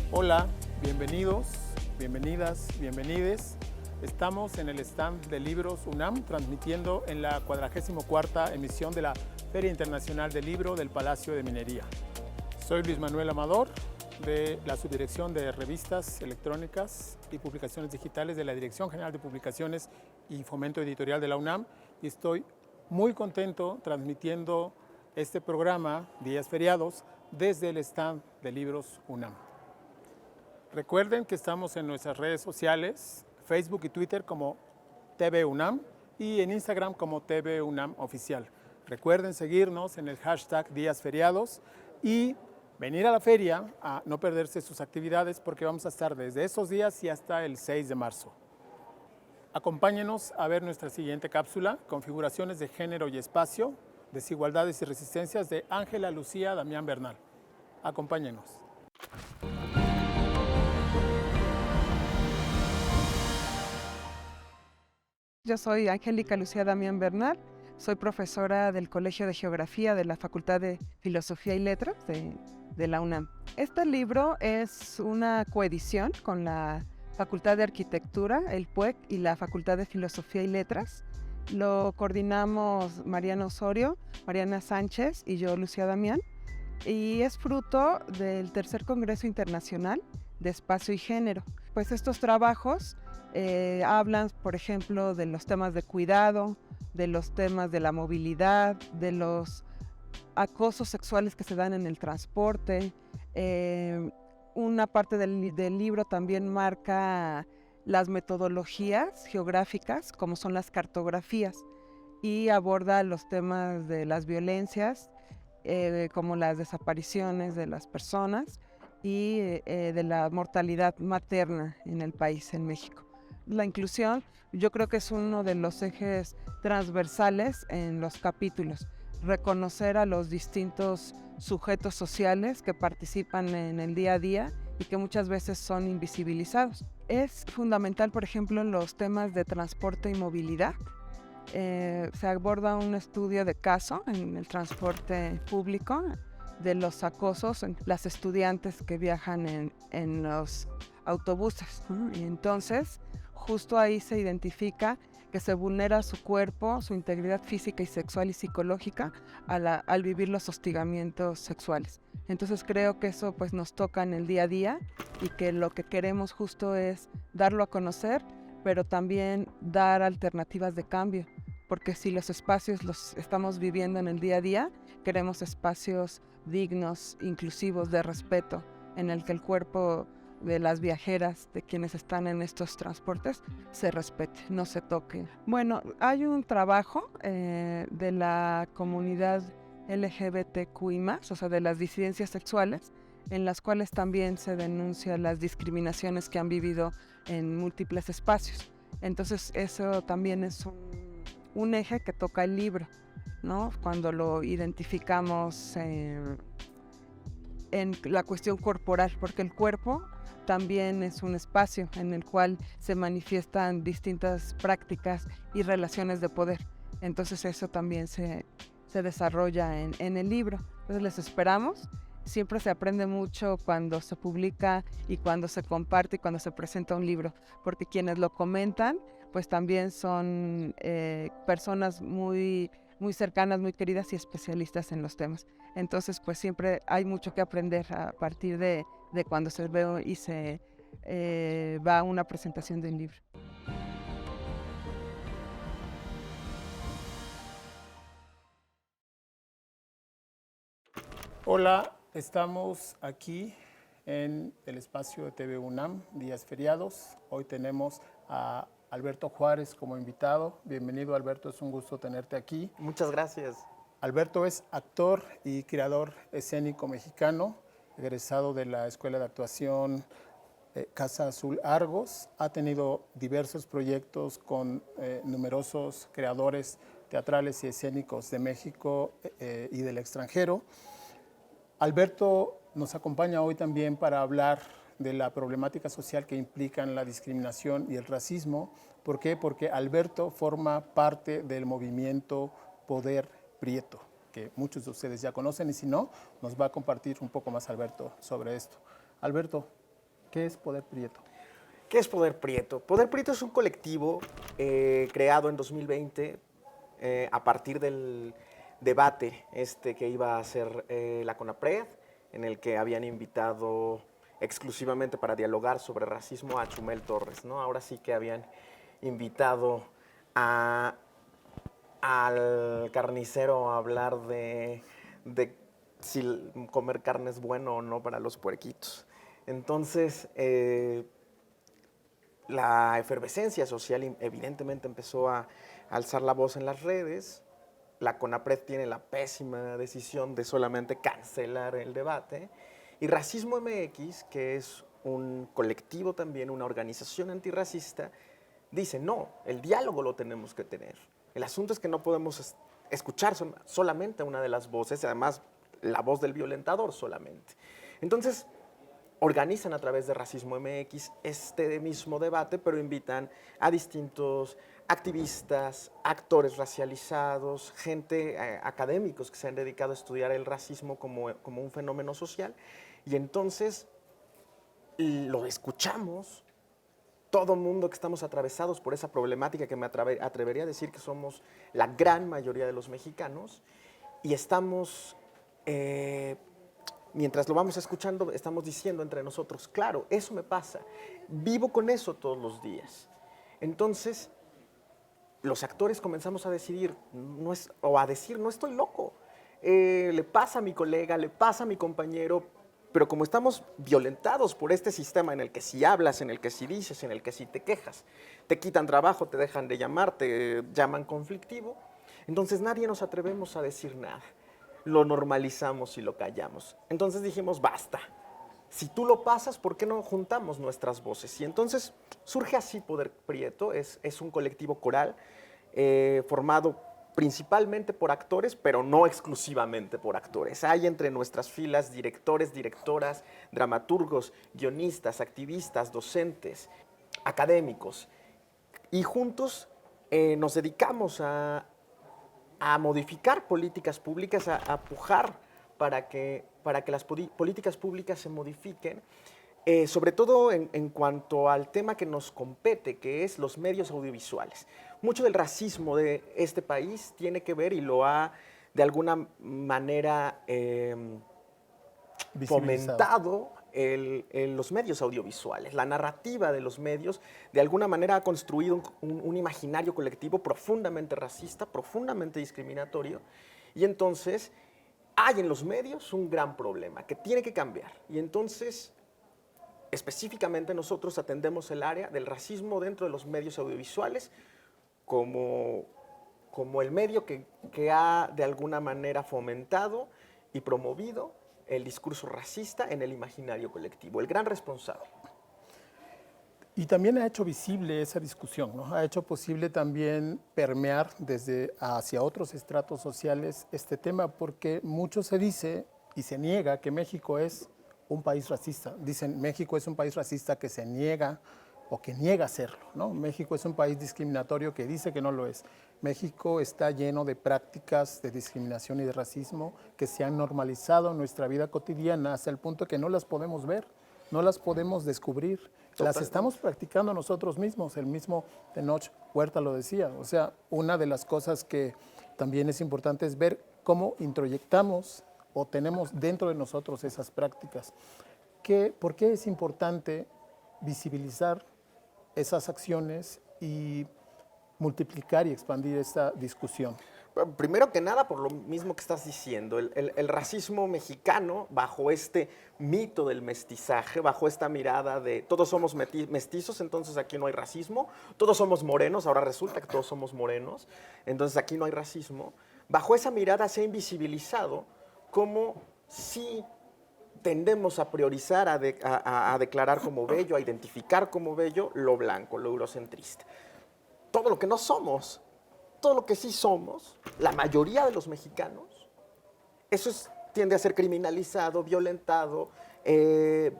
Hola, bienvenidos, bienvenidas, bienvenides. Estamos en el stand de Libros UNAM, transmitiendo en la 44ª emisión de la Feria Internacional del Libro del Palacio de Minería. Soy Luis Manuel Amador, de la Subdirección de Revistas Electrónicas y Publicaciones Digitales de la Dirección General de Publicaciones y Fomento Editorial de la UNAM, y estoy muy contento transmitiendo este programa, Días Feriados, desde el stand de Libros UNAM. Recuerden que estamos en nuestras redes sociales, Facebook y Twitter como TV UNAM y en Instagram como TV UNAM Oficial. Recuerden seguirnos en el hashtag Días Feriados y venir a la feria a no perderse sus actividades, porque vamos a estar desde esos días y hasta el 6 de marzo. Acompáñenos a ver nuestra siguiente cápsula, Configuraciones de Género y Espacio, Desigualdades y Resistencias, de Ángela Lucía Damián Bernal. Acompáñenos. Yo soy Angélica Lucía Damián Bernal, soy profesora del Colegio de Geografía de la Facultad de Filosofía y Letras de la UNAM. Este libro es una coedición con la Facultad de Arquitectura, el PUEC y la Facultad de Filosofía y Letras. Lo coordinamos Mariana Osorio, Mariana Sánchez y yo, Lucía Damián, y es fruto del Tercer Congreso Internacional de Espacio y Género. Pues estos trabajos hablan, por ejemplo, de los temas de cuidado, de los temas de la movilidad, de los acosos sexuales que se dan en el transporte. Una parte del libro también marca las metodologías geográficas, como son las cartografías, y aborda los temas de las violencias, como las desapariciones de las personas y de la mortalidad materna en el país, en México. La inclusión, yo creo que es uno de los ejes transversales en los capítulos. Reconocer a los distintos sujetos sociales que participan en el día a día y que muchas veces son invisibilizados. Es fundamental, por ejemplo, en los temas de transporte y movilidad. Se aborda un estudio de caso en el transporte público de los acosos en las estudiantes que viajan en los autobuses, ¿no? Y entonces justo ahí se identifica que se vulnera su cuerpo, su integridad física y sexual y psicológica al vivir los hostigamientos sexuales. Entonces creo que eso pues nos toca en el día a día y que lo que queremos justo es darlo a conocer, pero también dar alternativas de cambio, porque si los espacios los estamos viviendo en el día a día, queremos espacios dignos, inclusivos, de respeto, en el que el cuerpo de las viajeras, de quienes están en estos transportes, se respete, no se toque. Bueno, hay un trabajo de la comunidad LGBTQI+, o sea, de las disidencias sexuales, en las cuales también se denuncian las discriminaciones que han vivido en múltiples espacios. Entonces eso también es un eje que toca el libro, ¿no? Cuando lo identificamos en la cuestión corporal, porque el cuerpo también es un espacio en el cual se manifiestan distintas prácticas y relaciones de poder. Entonces eso también se desarrolla en el libro. Entonces les esperamos. Siempre se aprende mucho cuando se publica y cuando se comparte y cuando se presenta un libro, porque quienes lo comentan pues también son personas muy cercanas, muy queridas y especialistas en los temas. Entonces pues siempre hay mucho que aprender a partir de cuando se ve y se va a una presentación de un libro. Hola, estamos aquí en el espacio de TV UNAM, Días Feriados. Hoy tenemos a Alberto Juárez como invitado. Bienvenido, Alberto, es un gusto tenerte aquí. Muchas gracias. Alberto es actor y creador escénico mexicano, egresado de la Escuela de Actuación Casa Azul Argos. Ha tenido diversos proyectos con numerosos creadores teatrales y escénicos de México y del extranjero. Alberto nos acompaña hoy también para hablar de la problemática social que implican la discriminación y el racismo. ¿Por qué? Porque Alberto forma parte del movimiento Poder Prieto, que muchos de ustedes ya conocen, y si no, nos va a compartir un poco más Alberto sobre esto. Alberto, ¿Qué es Poder Prieto? ¿Qué es Poder Prieto? Poder Prieto es un colectivo creado en 2020 a partir del debate que iba a hacer la CONAPRED, en el que habían invitado exclusivamente para dialogar sobre racismo a Chumel Torres, ¿no? Ahora sí que habían invitado al carnicero a hablar de si comer carne es bueno o no para los puerquitos. Entonces, la efervescencia social evidentemente empezó a alzar la voz en las redes. La CONAPRED tiene la pésima decisión de solamente cancelar el debate. Y Racismo MX, que es un colectivo también, una organización antirracista, dice, no, el diálogo lo tenemos que tener. El asunto es que no podemos escuchar solamente una de las voces, además la voz del violentador solamente. Entonces, organizan a través de Racismo MX este mismo debate, pero invitan a distintos activistas, actores racializados, gente, académicos que se han dedicado a estudiar el racismo como un fenómeno social. Y entonces lo escuchamos, todo mundo que estamos atravesados por esa problemática que me atrevería a decir que somos la gran mayoría de los mexicanos, y estamos... mientras lo vamos escuchando, estamos diciendo entre nosotros, claro, eso me pasa, vivo con eso todos los días. Entonces, los actores comenzamos a decidir, no estoy loco, le pasa a mi colega, le pasa a mi compañero, pero como estamos violentados por este sistema en el que si hablas, en el que si dices, en el que si te quejas, te quitan trabajo, te dejan de llamar, te llaman conflictivo, entonces nadie nos atrevemos a decir nada. Lo normalizamos y lo callamos. Entonces dijimos, basta. Si tú lo pasas, ¿por qué no juntamos nuestras voces? Y entonces surge así Poder Prieto, es un colectivo coral formado principalmente por actores, pero no exclusivamente por actores. Hay entre nuestras filas directores, directoras, dramaturgos, guionistas, activistas, docentes, académicos. Y juntos nos dedicamos a modificar políticas públicas, a pujar para que las políticas públicas se modifiquen, sobre todo en cuanto al tema que nos compete, que es los medios audiovisuales. Mucho del racismo de este país tiene que ver y lo ha de alguna manera fomentado los medios audiovisuales. La narrativa de los medios de alguna manera ha construido un imaginario colectivo profundamente racista, profundamente discriminatorio, y entonces hay en los medios un gran problema que tiene que cambiar. Y entonces, específicamente nosotros atendemos el área del racismo dentro de los medios audiovisuales como el medio que ha de alguna manera fomentado y promovido el discurso racista en el imaginario colectivo, el gran responsable. Y también ha hecho visible esa discusión, ¿no? Ha hecho posible también permear desde hacia otros estratos sociales este tema, porque mucho se dice y se niega que México es un país racista. Dicen, México es un país racista que se niega o que niega a serlo, ¿no? México es un país discriminatorio que dice que no lo es. México está lleno de prácticas de discriminación y de racismo que se han normalizado en nuestra vida cotidiana hasta el punto que no las podemos ver, no las podemos descubrir. Totalmente. Las estamos practicando nosotros mismos. El mismo Tenoch Huerta lo decía. O sea, una de las cosas que también es importante es ver cómo introyectamos o tenemos dentro de nosotros esas prácticas. ¿Por qué es importante visibilizar esas acciones y multiplicar y expandir esta discusión? Primero que nada, por lo mismo que estás diciendo, el racismo mexicano, bajo este mito del mestizaje, bajo esta mirada de todos somos mestizos, entonces aquí no hay racismo, todos somos morenos, ahora resulta que todos somos morenos, entonces aquí no hay racismo, bajo esa mirada se ha invisibilizado como si tendemos a priorizar, a declarar como bello, a identificar como bello lo blanco, lo eurocentrista. Todo lo que no somos, todo lo que sí somos, la mayoría de los mexicanos, eso tiende a ser criminalizado, violentado,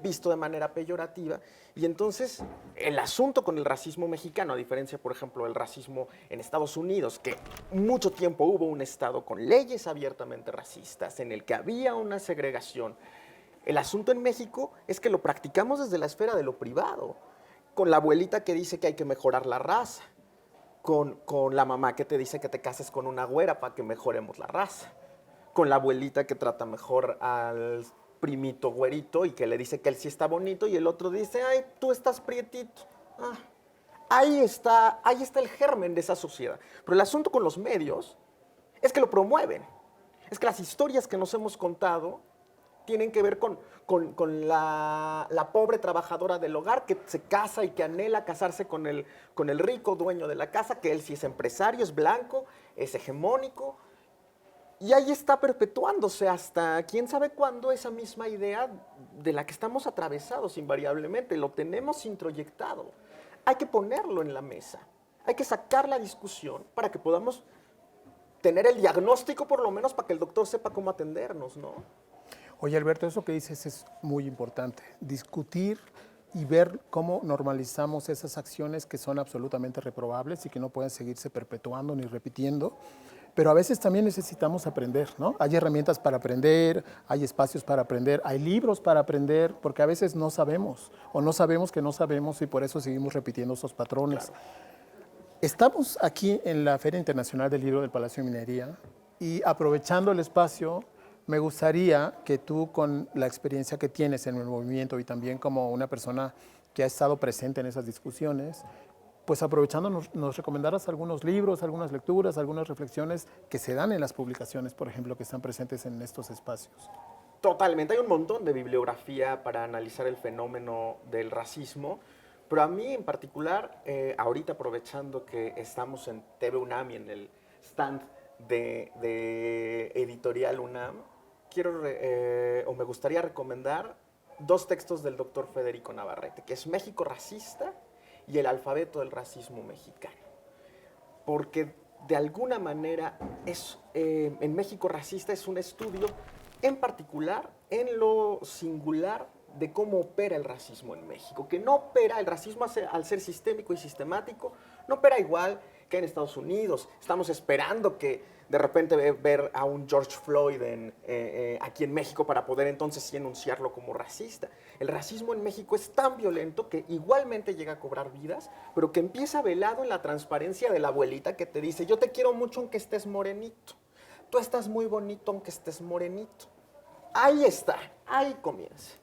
visto de manera peyorativa. Y entonces el asunto con el racismo mexicano, a diferencia, por ejemplo, del racismo en Estados Unidos, que mucho tiempo hubo un estado con leyes abiertamente racistas, en el que había una segregación El asunto en México es que lo practicamos desde la esfera de lo privado, con la abuelita que dice que hay que mejorar la raza, con la mamá que te dice que te cases con una güera para que mejoremos la raza, con la abuelita que trata mejor al primito güerito y que le dice que él sí está bonito y el otro dice, ay, tú estás prietito. Ah, ahí está el germen de esa sociedad. Pero el asunto con los medios es que lo promueven. Es que las historias que nos hemos contado tienen que ver con la pobre trabajadora del hogar que se casa y que anhela casarse con el rico dueño de la casa, que él sí es empresario, es blanco, es hegemónico. Y ahí está perpetuándose hasta quién sabe cuándo esa misma idea de la que estamos atravesados invariablemente. Lo tenemos introyectado. Hay que ponerlo en la mesa. Hay que sacar la discusión para que podamos tener el diagnóstico, por lo menos, para que el doctor sepa cómo atendernos, ¿no? Oye, Alberto, eso que dices es muy importante. Discutir y ver cómo normalizamos esas acciones que son absolutamente reprobables y que no pueden seguirse perpetuando ni repitiendo. Pero a veces también necesitamos aprender, ¿no? Hay herramientas para aprender, hay espacios para aprender, hay libros para aprender, porque a veces no sabemos o no sabemos que no sabemos y por eso seguimos repitiendo esos patrones. Claro. Estamos aquí en la Feria Internacional del Libro del Palacio de Minería y aprovechando el espacio, me gustaría que tú, con la experiencia que tienes en el movimiento y también como una persona que ha estado presente en esas discusiones, pues aprovechando nos recomendaras algunos libros, algunas lecturas, algunas reflexiones que se dan en las publicaciones, por ejemplo, que están presentes en estos espacios. Totalmente, hay un montón de bibliografía para analizar el fenómeno del racismo, pero a mí en particular, ahorita aprovechando que estamos en TV UNAM y en el stand de Editorial UNAM, me gustaría recomendar dos textos del doctor Federico Navarrete, que es México racista y el alfabeto del racismo mexicano. Porque de alguna manera en México racista es un estudio en particular en lo singular de cómo opera el racismo en México, que no opera, el racismo al ser sistémico y sistemático, no opera igual que en Estados Unidos. Estamos esperando que de repente ver a un George Floyd aquí en México para poder entonces sí enunciarlo como racista. El racismo en México es tan violento que igualmente llega a cobrar vidas, pero que empieza velado en la transparencia de la abuelita que te dice, yo te quiero mucho aunque estés morenito, tú estás muy bonito aunque estés morenito. Ahí está, ahí comienza.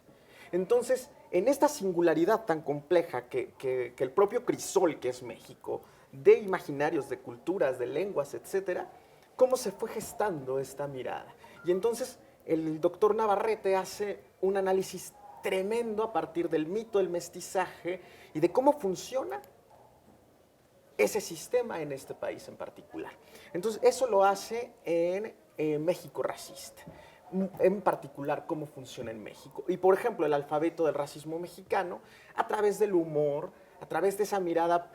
Entonces, en esta singularidad tan compleja que el propio crisol que es México, de imaginarios, de culturas, de lenguas, etcétera, cómo se fue gestando esta mirada. Y entonces el doctor Navarrete hace un análisis tremendo a partir del mito del mestizaje y de cómo funciona ese sistema en este país en particular. Entonces eso lo hace en México racista, en particular cómo funciona en México. Y por ejemplo el alfabeto del racismo mexicano, a través del humor, a través de esa mirada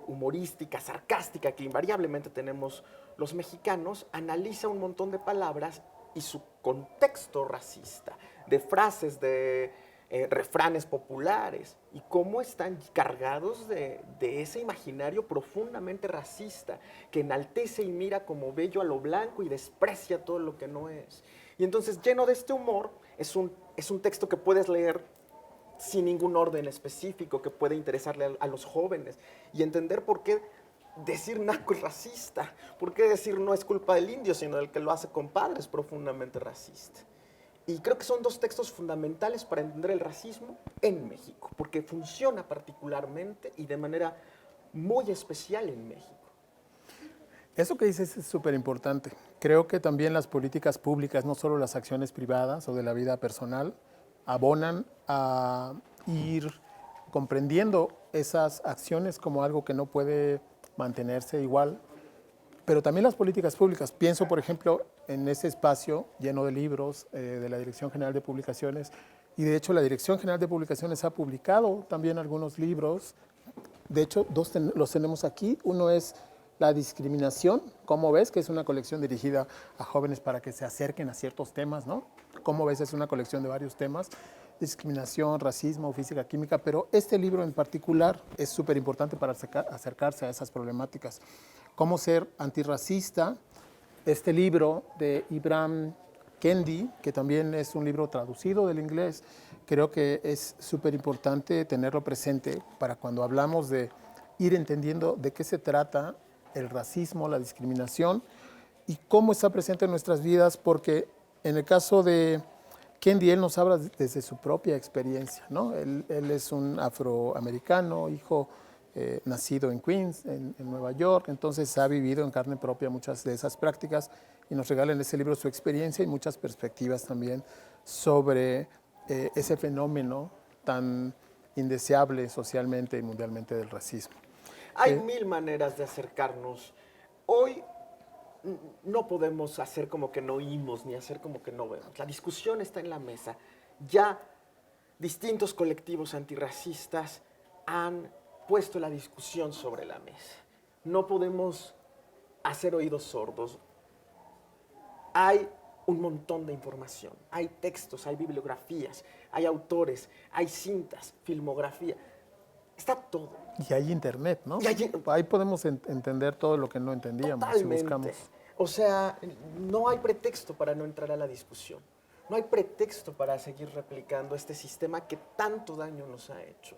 humorística, sarcástica que invariablemente tenemos los mexicanos, analiza un montón de palabras y su contexto racista, de frases, de refranes populares, y cómo están cargados de ese imaginario profundamente racista, que enaltece y mira como bello a lo blanco y desprecia todo lo que no es. Y entonces, lleno de este humor, es un texto que puedes leer sin ningún orden específico, que puede interesarle a los jóvenes y entender por qué decir naco es racista, por qué decir no es culpa del indio, sino del que lo hace compadre es profundamente racista. Y creo que son dos textos fundamentales para entender el racismo en México, porque funciona particularmente y de manera muy especial en México. Eso que dices es súper importante. Creo que también las políticas públicas, no solo las acciones privadas o de la vida personal, abonan a ir comprendiendo esas acciones como algo que no puede mantenerse igual, pero también las políticas públicas. Pienso, por ejemplo, en ese espacio lleno de libros de la Dirección General de Publicaciones, y de hecho la Dirección General de Publicaciones ha publicado también algunos libros. De hecho, dos los tenemos aquí. Uno es La discriminación, ¿cómo ves? Que es una colección dirigida a jóvenes para que se acerquen a ciertos temas, ¿no? ¿Cómo ves? Es una colección de varios temas, discriminación, racismo, física, química, pero este libro en particular es súper importante para acercarse a esas problemáticas. Cómo ser antirracista, este libro de Ibram Kendi, que también es un libro traducido del inglés. Creo que es súper importante tenerlo presente para cuando hablamos de ir entendiendo de qué se trata el racismo, la discriminación y cómo está presente en nuestras vidas, porque en el caso de Kendi, él nos habla desde su propia experiencia, ¿no? Él es un afroamericano, hijo nacido en Queens, en Nueva York, entonces ha vivido en carne propia muchas de esas prácticas y nos regala en ese libro su experiencia y muchas perspectivas también sobre ese fenómeno tan indeseable socialmente y mundialmente del racismo. Hay mil maneras de acercarnos. Hoy no podemos hacer como que no oímos ni hacer como que no vemos. La discusión está en la mesa. Ya distintos colectivos antirracistas han puesto la discusión sobre la mesa. No podemos hacer oídos sordos. Hay un montón de información. Hay textos, hay bibliografías, hay autores, hay cintas, filmografía. Está todo. Y hay internet, ¿no? Ahí podemos entender todo lo que no entendíamos. Totalmente. Si buscamos. O sea, no hay pretexto para no entrar a la discusión. No hay pretexto para seguir replicando este sistema que tanto daño nos ha hecho.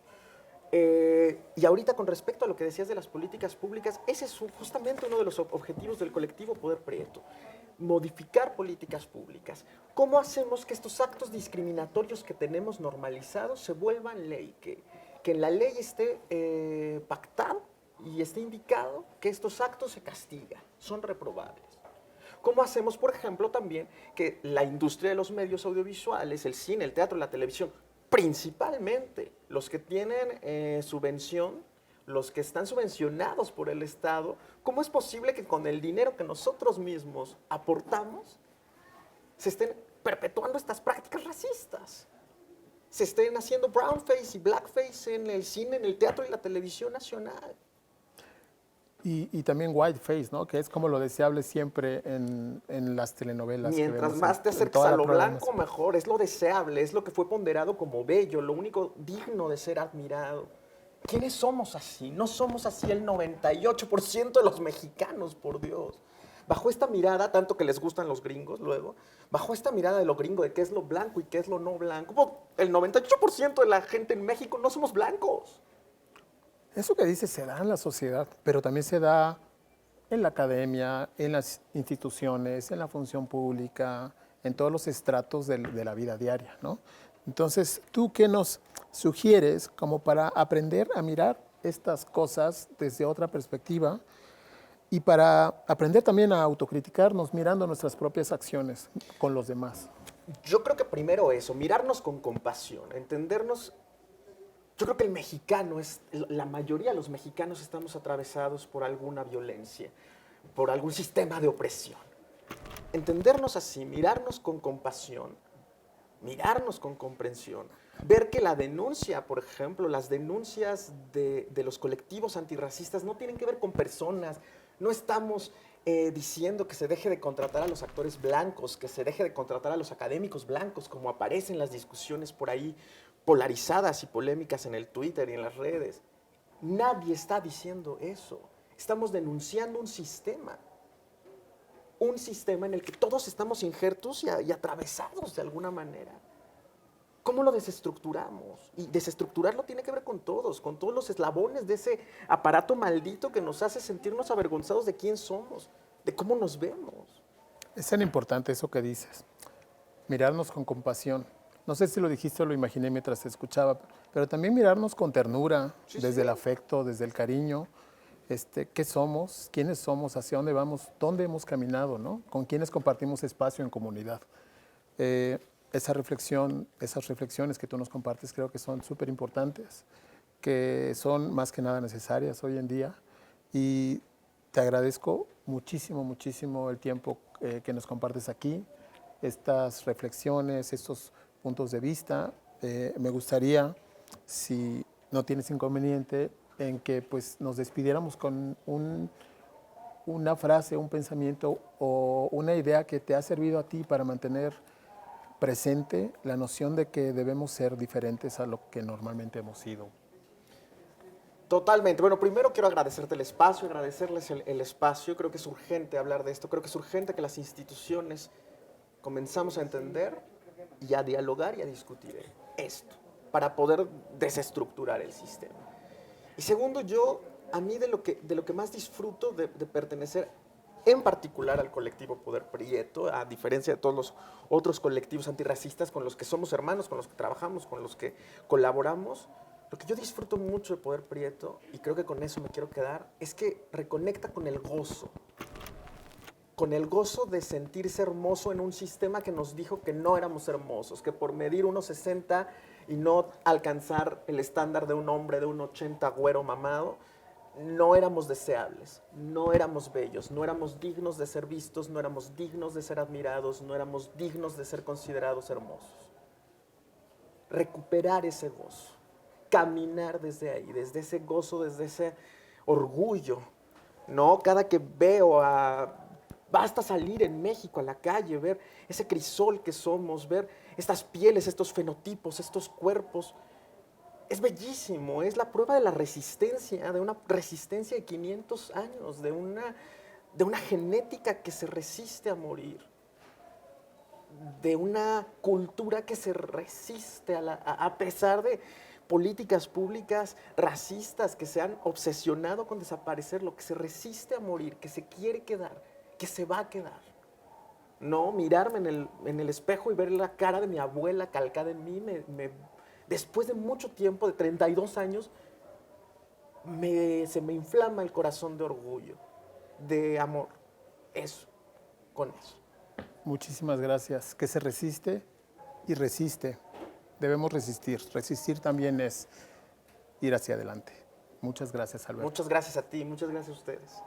Y ahorita con respecto a lo que decías de las políticas públicas, ese es justamente uno de los objetivos del colectivo Poder Prieto. Modificar políticas públicas. ¿Cómo hacemos que estos actos discriminatorios que tenemos normalizados se vuelvan ley? Que en la ley esté pactado y esté indicado que estos actos se castigan, son reprobables. ¿Cómo hacemos, por ejemplo, también que la industria de los medios audiovisuales, el cine, el teatro, la televisión, principalmente los que tienen subvención, los que están subvencionados por el Estado, cómo es posible que con el dinero que nosotros mismos aportamos se estén perpetuando estas prácticas racistas? Se estén haciendo brownface y blackface en el cine, en el teatro y la televisión nacional. Y también whiteface, ¿no? Que es como lo deseable siempre en las telenovelas. Mientras más te acercas a lo blanco, mejor. Es lo deseable, es lo que fue ponderado como bello, lo único digno de ser admirado. ¿Quiénes somos así? No somos así el 98% de los mexicanos, por Dios. Bajo esta mirada, tanto que les gustan los gringos luego, bajo esta mirada de lo gringo, de qué es lo blanco y qué es lo no blanco, el 98% de la gente en México no somos blancos. Eso que dices se da en la sociedad, pero también se da en la academia, en las instituciones, en la función pública, en todos los estratos de la vida diaria, ¿no? Entonces, ¿tú qué nos sugieres como para aprender a mirar estas cosas desde otra perspectiva y para aprender también a autocriticarnos mirando nuestras propias acciones con los demás? Yo creo que primero eso, mirarnos con compasión, entendernos. Yo creo que el mexicano, la mayoría de los mexicanos estamos atravesados por alguna violencia, por algún sistema de opresión. Entendernos así, mirarnos con compasión, mirarnos con comprensión, ver que la denuncia, por ejemplo, las denuncias de los colectivos antirracistas no tienen que ver con personas, no estamos diciendo que se deje de contratar a los actores blancos, que se deje de contratar a los académicos blancos, como aparecen las discusiones por ahí polarizadas y polémicas en el Twitter y en las redes. Nadie está diciendo eso. Estamos denunciando un sistema en el que todos estamos injertos y atravesados de alguna manera. ¿Cómo lo desestructuramos? Y desestructurarlo tiene que ver con todos los eslabones de ese aparato maldito que nos hace sentirnos avergonzados de quién somos, de cómo nos vemos. Es tan importante eso que dices, mirarnos con compasión. No sé si lo dijiste o lo imaginé mientras te escuchaba, pero también mirarnos con ternura, desde el afecto, desde el cariño. ¿Qué somos? ¿Quiénes somos? ¿Hacia dónde vamos? ¿Dónde hemos caminado? ¿No? ¿Con quiénes compartimos espacio en comunidad? Esas reflexiones que tú nos compartes creo que son súper importantes, que son más que nada necesarias hoy en día. Y te agradezco muchísimo, muchísimo el tiempo que nos compartes aquí, estas reflexiones, estos puntos de vista. Me gustaría, si no tienes inconveniente, en que pues, nos despidiéramos con una frase, un pensamiento o una idea que te ha servido a ti para mantener presente la noción de que debemos ser diferentes a lo que normalmente hemos sido. Totalmente. Bueno, primero quiero agradecerte el espacio, agradecerles el espacio. Creo que es urgente hablar de esto. Creo que es urgente que las instituciones comenzamos a entender y a dialogar y a discutir esto, para poder desestructurar el sistema. Y segundo, a mí de lo que más disfruto de pertenecer en particular al colectivo Poder Prieto, a diferencia de todos los otros colectivos antirracistas con los que somos hermanos, con los que trabajamos, con los que colaboramos, lo que yo disfruto mucho de Poder Prieto, y creo que con eso me quiero quedar, es que reconecta con el gozo de sentirse hermoso en un sistema que nos dijo que no éramos hermosos, que por medir 1,60 y no alcanzar el estándar de un hombre de 1,80 güero mamado, no éramos deseables, no éramos bellos, no éramos dignos de ser vistos, no éramos dignos de ser admirados, no éramos dignos de ser considerados hermosos. Recuperar ese gozo, caminar desde ahí, desde ese gozo, desde ese orgullo, ¿no? Cada que veo basta salir en México a la calle, ver ese crisol que somos, ver estas pieles, estos fenotipos, estos cuerpos. Es bellísimo, es la prueba de la resistencia, de una resistencia de 500 años, de una genética que se resiste a morir, de una cultura que se resiste a pesar de políticas públicas racistas que se han obsesionado con desaparecer, lo que se resiste a morir, que se quiere quedar, que se va a quedar. No, mirarme en el espejo y ver la cara de mi abuela calcada en mí, después de mucho tiempo, de 32 años, se me inflama el corazón de orgullo, de amor. Eso, con eso. Muchísimas gracias. Que se resiste y resiste. Debemos resistir. Resistir también es ir hacia adelante. Muchas gracias, Alberto. Muchas gracias a ti, muchas gracias a ustedes.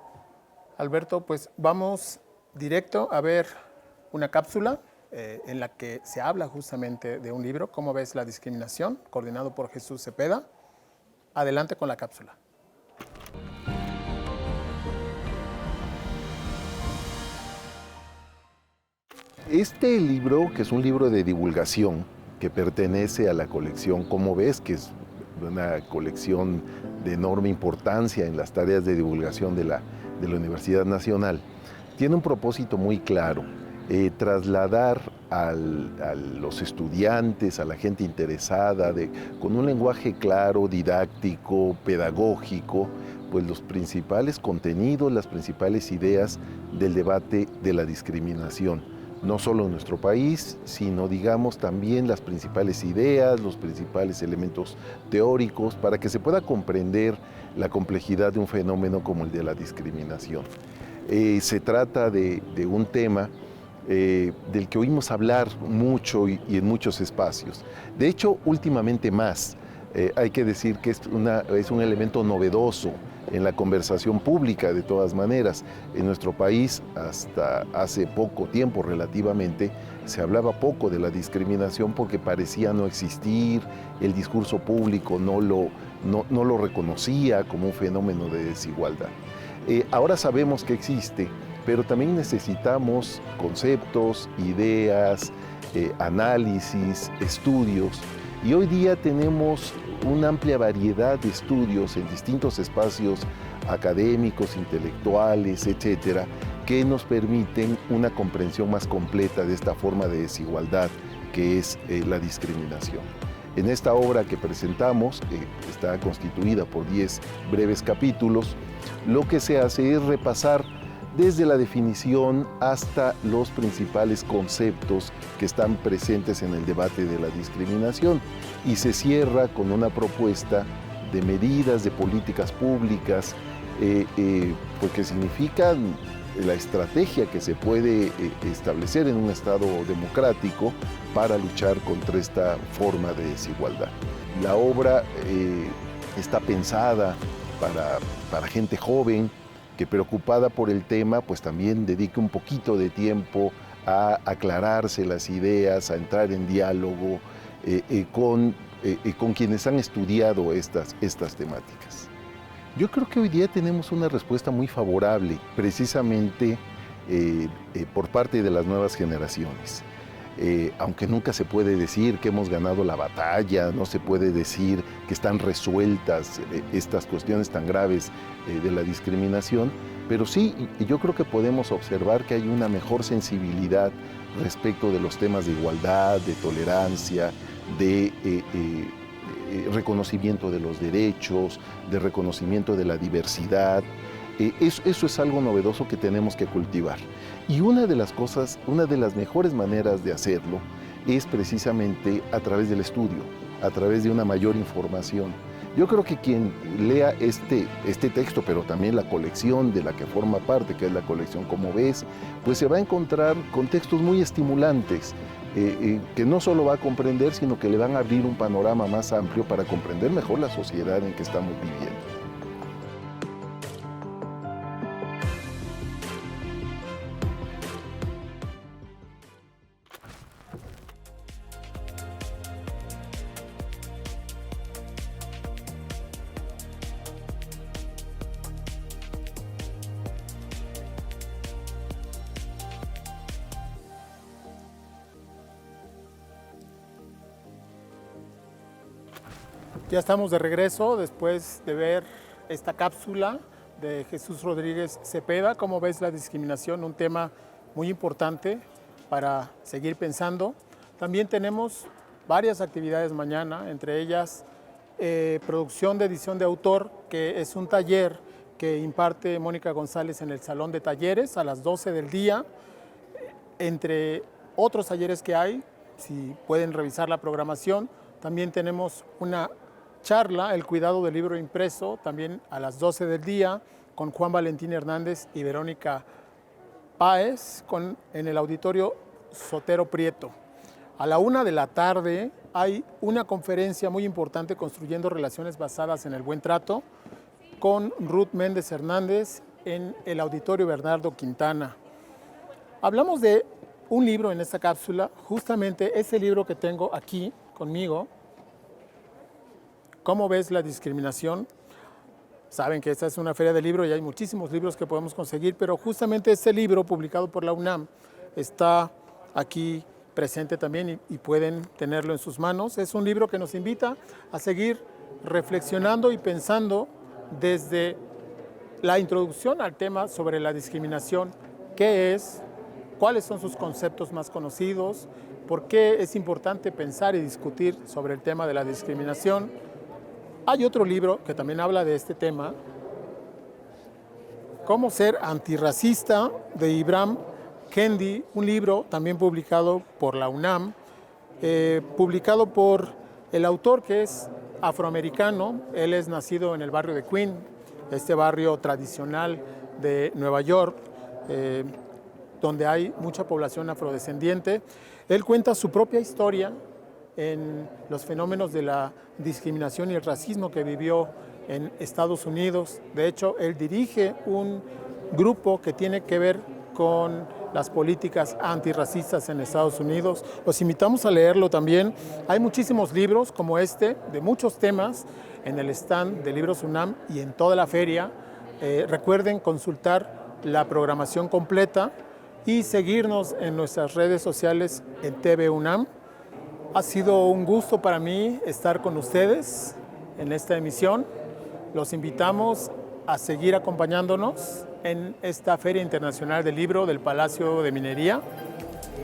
Alberto, pues vamos directo a ver una cápsula en la que se habla justamente de un libro, ¿Cómo ves la discriminación?, coordinado por Jesús Cepeda. Adelante con la cápsula. Este libro, que es un libro de divulgación, que pertenece a la colección Cómo ves, que es una colección de enorme importancia en las tareas de divulgación de la Universidad Nacional, tiene un propósito muy claro: trasladar a los estudiantes, a la gente interesada, con un lenguaje claro, didáctico, pedagógico, pues los principales contenidos, las principales ideas del debate de la discriminación, no solo en nuestro país, sino digamos también las principales ideas, los principales elementos teóricos, para que se pueda comprender la complejidad de un fenómeno como el de la discriminación. Se trata de un tema del que oímos hablar mucho y en muchos espacios. De hecho, últimamente más. Hay que decir que es un elemento novedoso en la conversación pública, de todas maneras. En nuestro país, hasta hace poco tiempo relativamente, se hablaba poco de la discriminación porque parecía no existir, el discurso público no lo reconocía como un fenómeno de desigualdad. Ahora sabemos que existe, pero también necesitamos conceptos, ideas, análisis, estudios. Y hoy día tenemos una amplia variedad de estudios en distintos espacios académicos, intelectuales, etcétera, que nos permiten una comprensión más completa de esta forma de desigualdad que es la discriminación. En esta obra que presentamos, está constituida por 10 breves capítulos, lo que se hace es repasar desde la definición hasta los principales conceptos que están presentes en el debate de la discriminación, y se cierra con una propuesta de medidas, de políticas públicas, porque significan la estrategia que se puede establecer en un Estado democrático para luchar contra esta forma de desigualdad. La obra está pensada para gente joven, que preocupada por el tema, pues también dedique un poquito de tiempo a aclararse las ideas, a entrar en diálogo con quienes han estudiado estas temáticas. Yo creo que hoy día tenemos una respuesta muy favorable, precisamente por parte de las nuevas generaciones. aunque nunca se puede decir que hemos ganado la batalla, no se puede decir que están resueltas estas cuestiones tan graves de la discriminación, pero sí, yo creo que podemos observar que hay una mejor sensibilidad respecto de los temas de igualdad, de tolerancia, de reconocimiento de los derechos, de reconocimiento de la diversidad. Eso es algo novedoso que tenemos que cultivar. Y una de las cosas, una de las mejores maneras de hacerlo es precisamente a través del estudio, a través de una mayor información. Yo creo que quien lea este texto, pero también la colección de la que forma parte, que es la colección Cómo ves, pues se va a encontrar con textos muy estimulantes, que no solo va a comprender, sino que le van a abrir un panorama más amplio para comprender mejor la sociedad en que estamos viviendo. Ya estamos de regreso después de ver esta cápsula de Jesús Rodríguez Cepeda, Cómo ves la discriminación, un tema muy importante para seguir pensando. También tenemos varias actividades mañana, entre ellas producción de edición de autor, que es un taller que imparte Mónica González en el Salón de Talleres a las 12 del día, entre otros talleres que hay, si pueden revisar la programación. También tenemos una charla, El cuidado del libro impreso, también a las 12 del día, con Juan Valentín Hernández y Verónica Páez, en el auditorio Sotero Prieto. A la 1 de la tarde hay una conferencia muy importante, Construyendo relaciones basadas en el buen trato, con Ruth Méndez Hernández en el auditorio Bernardo Quintana. Hablamos de un libro en esta cápsula, justamente ese libro que tengo aquí conmigo, ¿Cómo ves la discriminación? Saben que esta es una feria de libros y hay muchísimos libros que podemos conseguir, pero justamente este libro publicado por la UNAM está aquí presente también y pueden tenerlo en sus manos. Es un libro que nos invita a seguir reflexionando y pensando desde la introducción al tema sobre la discriminación, qué es, cuáles son sus conceptos más conocidos, por qué es importante pensar y discutir sobre el tema de la discriminación. Hay otro libro que también habla de este tema, Cómo ser antirracista, de Ibram Kendi, un libro también publicado por la UNAM, publicado por el autor que es afroamericano. Él es nacido en el barrio de Queens, este barrio tradicional de Nueva York, donde hay mucha población afrodescendiente. Él cuenta su propia historia en los fenómenos de la discriminación y el racismo que vivió en Estados Unidos. De hecho, él dirige un grupo que tiene que ver con las políticas antirracistas en Estados Unidos. Los invitamos a leerlo también. Hay muchísimos libros como este, de muchos temas, en el stand de Libros UNAM y en toda la feria. Recuerden consultar la programación completa y seguirnos en nuestras redes sociales en TV UNAM. Ha sido un gusto para mí estar con ustedes en esta emisión. Los invitamos a seguir acompañándonos en esta Feria Internacional del Libro del Palacio de Minería.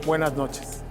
Buenas noches.